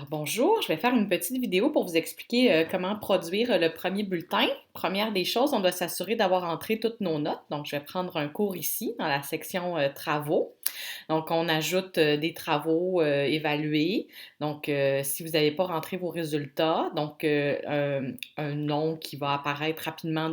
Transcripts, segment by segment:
Alors bonjour, je vais faire une petite vidéo pour vous expliquer comment produire le premier bulletin. Première des choses, on doit s'assurer d'avoir entré toutes nos notes. Donc, je vais prendre un cours ici dans la section travaux. Donc, on ajoute des travaux évalués. Donc, si vous n'avez pas rentré vos résultats, donc un nom qui va apparaître rapidement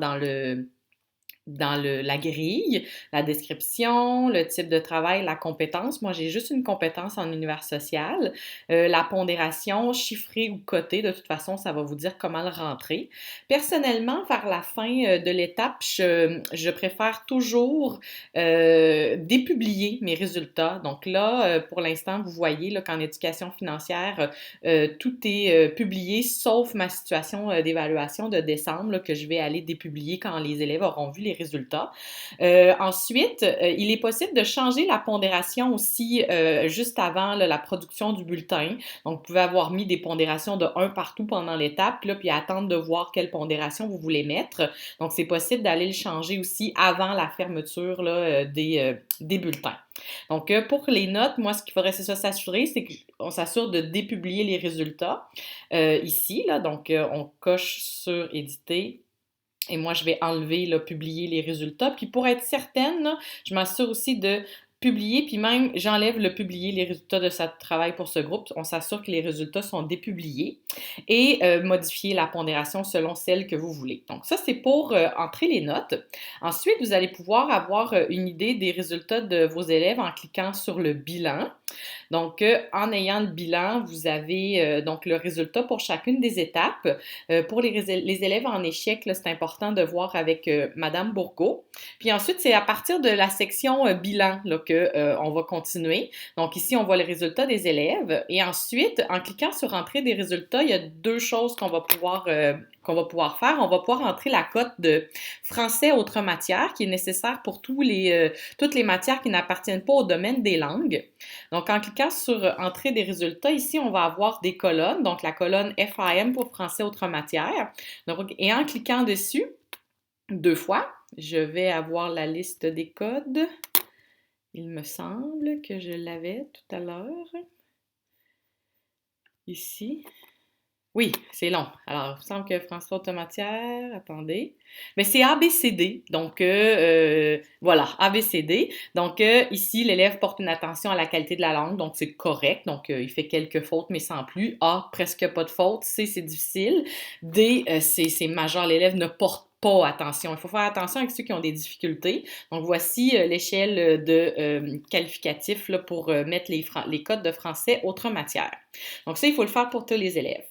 la grille, la description, le type de travail, la compétence. Moi, j'ai juste une compétence en univers social. La pondération, chiffrée ou cotée, de toute façon, ça va vous dire comment le rentrer. Personnellement, vers la fin de l'étape, je préfère toujours dépublier mes résultats. Donc là, pour l'instant, vous voyez là, qu'en éducation financière, tout est publié, sauf ma situation d'évaluation de décembre, là, que je vais aller dépublier quand les élèves auront vu les résultats. Ensuite, il est possible de changer la pondération aussi juste avant là, la production du bulletin. Donc, vous pouvez avoir mis des pondérations de 1 partout pendant l'étape, là, puis attendre de voir quelle pondération vous voulez mettre. Donc, c'est possible d'aller le changer aussi avant la fermeture là, des bulletins. Donc, pour les notes, moi, ce qu'il faudrait, c'est ça, s'assurer, c'est qu'on s'assure de dépublier les résultats ici, là. Donc, on coche sur éditer. Et moi, je vais enlever, là, publier les résultats. Puis pour être certaine, là, je m'assure aussi de publier, puis même j'enlève le publier les résultats de ce travail pour ce groupe. On s'assure que les résultats sont dépubliés et modifier la pondération selon celle que vous voulez. Donc ça, c'est pour entrer les notes. Ensuite, vous allez pouvoir avoir une idée des résultats de vos élèves en cliquant sur le bilan. Donc, en ayant le bilan, vous avez donc le résultat pour chacune des étapes. Pour les élèves en échec, c'est important de voir avec Madame Bourgault. Puis ensuite, c'est à partir de la section bilan là, on va continuer. Donc ici, on voit les résultats des élèves. Et ensuite, en cliquant sur Entrée des résultats, il y a deux choses qu'on va pouvoir faire. On va pouvoir entrer la cote de français autres matières qui est nécessaire pour toutes les matières qui n'appartiennent pas au domaine des langues. Donc, en cliquant sur Entrée des résultats, ici, on va avoir des colonnes. Donc, la colonne FAM pour français autres matières. Donc, et en cliquant dessus, deux fois, je vais avoir la liste des codes. Il me semble que je l'avais tout à l'heure. Ici. Oui, c'est long. Alors, il me semble que français automatière, attendez. Mais c'est ABCD. Donc, voilà, ABCD. Donc, ici, l'élève porte une attention à la qualité de la langue. Donc, c'est correct. Donc, il fait quelques fautes, mais sans plus. A, presque pas de fautes. C, c'est difficile. D, c'est majeur. L'élève ne porte pas attention. Il faut faire attention avec ceux qui ont des difficultés. Donc, voici l'échelle de qualificatif là, pour mettre les codes de français autres matières. Donc, ça, il faut le faire pour tous les élèves.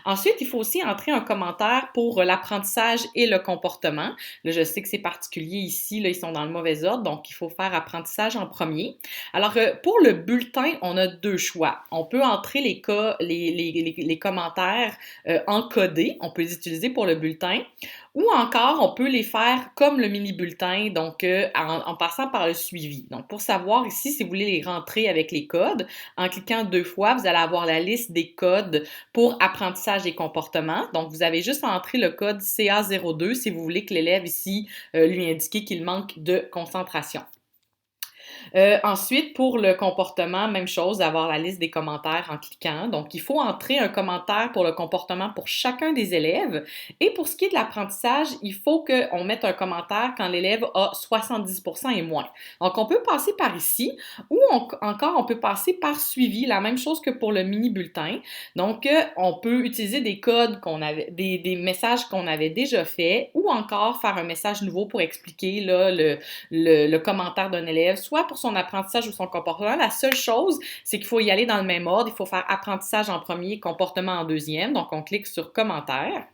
Ensuite, il faut aussi entrer un commentaire pour l'apprentissage et le comportement. Là, je sais que c'est particulier ici, là, ils sont dans le mauvais ordre, donc il faut faire apprentissage en premier. Alors, pour le bulletin, on a deux choix. On peut entrer les commentaires encodés, on peut les utiliser pour le bulletin, ou encore, on peut les faire comme le mini-bulletin, donc en passant par le suivi. Donc, pour savoir ici, si vous voulez les rentrer avec les codes, en cliquant deux fois, vous allez avoir la liste des codes pour apprentissage et comportement. Donc, vous avez juste à entrer le code CA02 si vous voulez que l'élève ici lui indique qu'il manque de concentration. Ensuite, pour le comportement, même chose, avoir la liste des commentaires en cliquant. Donc, il faut entrer un commentaire pour le comportement pour chacun des élèves. Et pour ce qui est de l'apprentissage, il faut qu'on mette un commentaire quand l'élève a 70% et moins. Donc, on peut passer par ici ou encore on peut passer par suivi, la même chose que pour le mini-bulletin. Donc, on peut utiliser des codes des messages qu'on avait déjà faits ou encore faire un message nouveau pour expliquer là, le commentaire d'un élève, soit pour son apprentissage ou son comportement. La seule chose, c'est qu'il faut y aller dans le même ordre. Il faut faire apprentissage en premier, comportement en deuxième. Donc, on clique sur commentaire.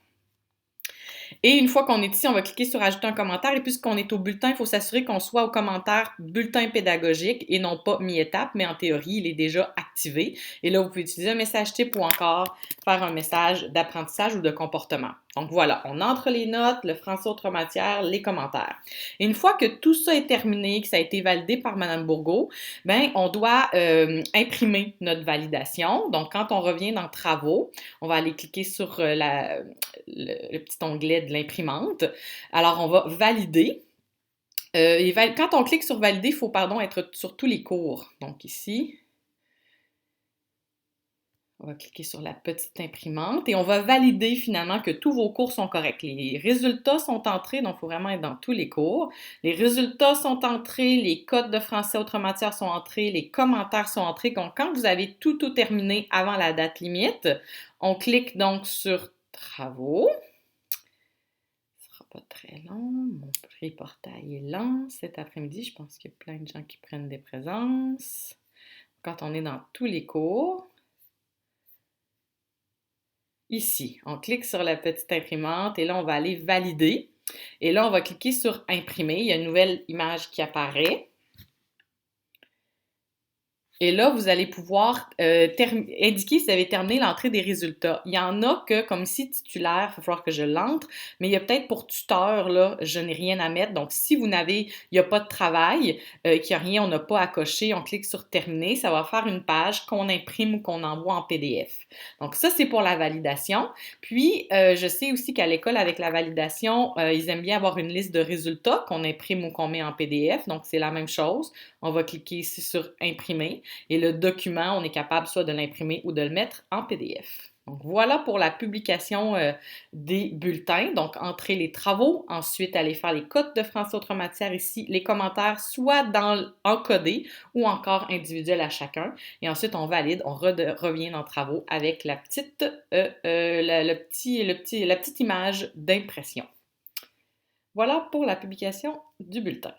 Et une fois qu'on est ici, on va cliquer sur ajouter un commentaire. Et puisqu'on est au bulletin, il faut s'assurer qu'on soit au commentaire bulletin pédagogique et non pas mi-étape, mais en théorie, il est déjà activé. Et là, vous pouvez utiliser un message type ou encore faire un message d'apprentissage ou de comportement. Donc voilà, on entre les notes, le français autre matière, les commentaires. Et une fois que tout ça est terminé, que ça a été validé par Mme Bourgault, ben on doit imprimer notre validation. Donc quand on revient dans Travaux, on va aller cliquer sur le petit onglet de l'imprimante. Alors on va valider. Quand on clique sur valider, il faut être sur tous les cours. Donc ici, On va cliquer sur la petite imprimante et on va valider finalement que tous vos cours sont corrects. Les résultats sont entrés, donc il faut vraiment être dans tous les cours. Les résultats sont entrés, les codes de français autres matières sont entrés, les commentaires sont entrés. Donc, quand vous avez tout terminé avant la date limite, on clique donc sur Travaux. Ce ne sera pas très long. Mon pré-portail est lent cet après-midi. Je pense qu'il y a plein de gens qui prennent des présences. Quand on est dans tous les cours, ici, on clique sur la petite imprimante et là, on va aller valider. Et là, on va cliquer sur imprimer. Il y a une nouvelle image qui apparaît. Et là, vous allez pouvoir indiquer si vous avez terminé l'entrée des résultats. Il y en a que, comme ici, titulaire, il va falloir que je l'entre, mais il y a peut-être pour tuteur, là, je n'ai rien à mettre. Donc, si vous n'avez, il n'y a pas de travail, qu'il n'y a rien, on n'a pas à cocher, on clique sur terminer, ça va faire une page qu'on imprime ou qu'on envoie en PDF. Donc, ça, c'est pour la validation. Puis, je sais aussi qu'à l'école, avec la validation, ils aiment bien avoir une liste de résultats qu'on imprime ou qu'on met en PDF. Donc, c'est la même chose. On va cliquer ici sur imprimer. Et le document, on est capable soit de l'imprimer ou de le mettre en PDF. Donc voilà pour la publication des bulletins. Donc, entrer les travaux, ensuite aller faire les codes de français autres matières ici, les commentaires soit encodés ou encore individuels à chacun. Et ensuite, on valide, on revient dans travaux avec la petite, la petite image d'impression. Voilà pour la publication du bulletin.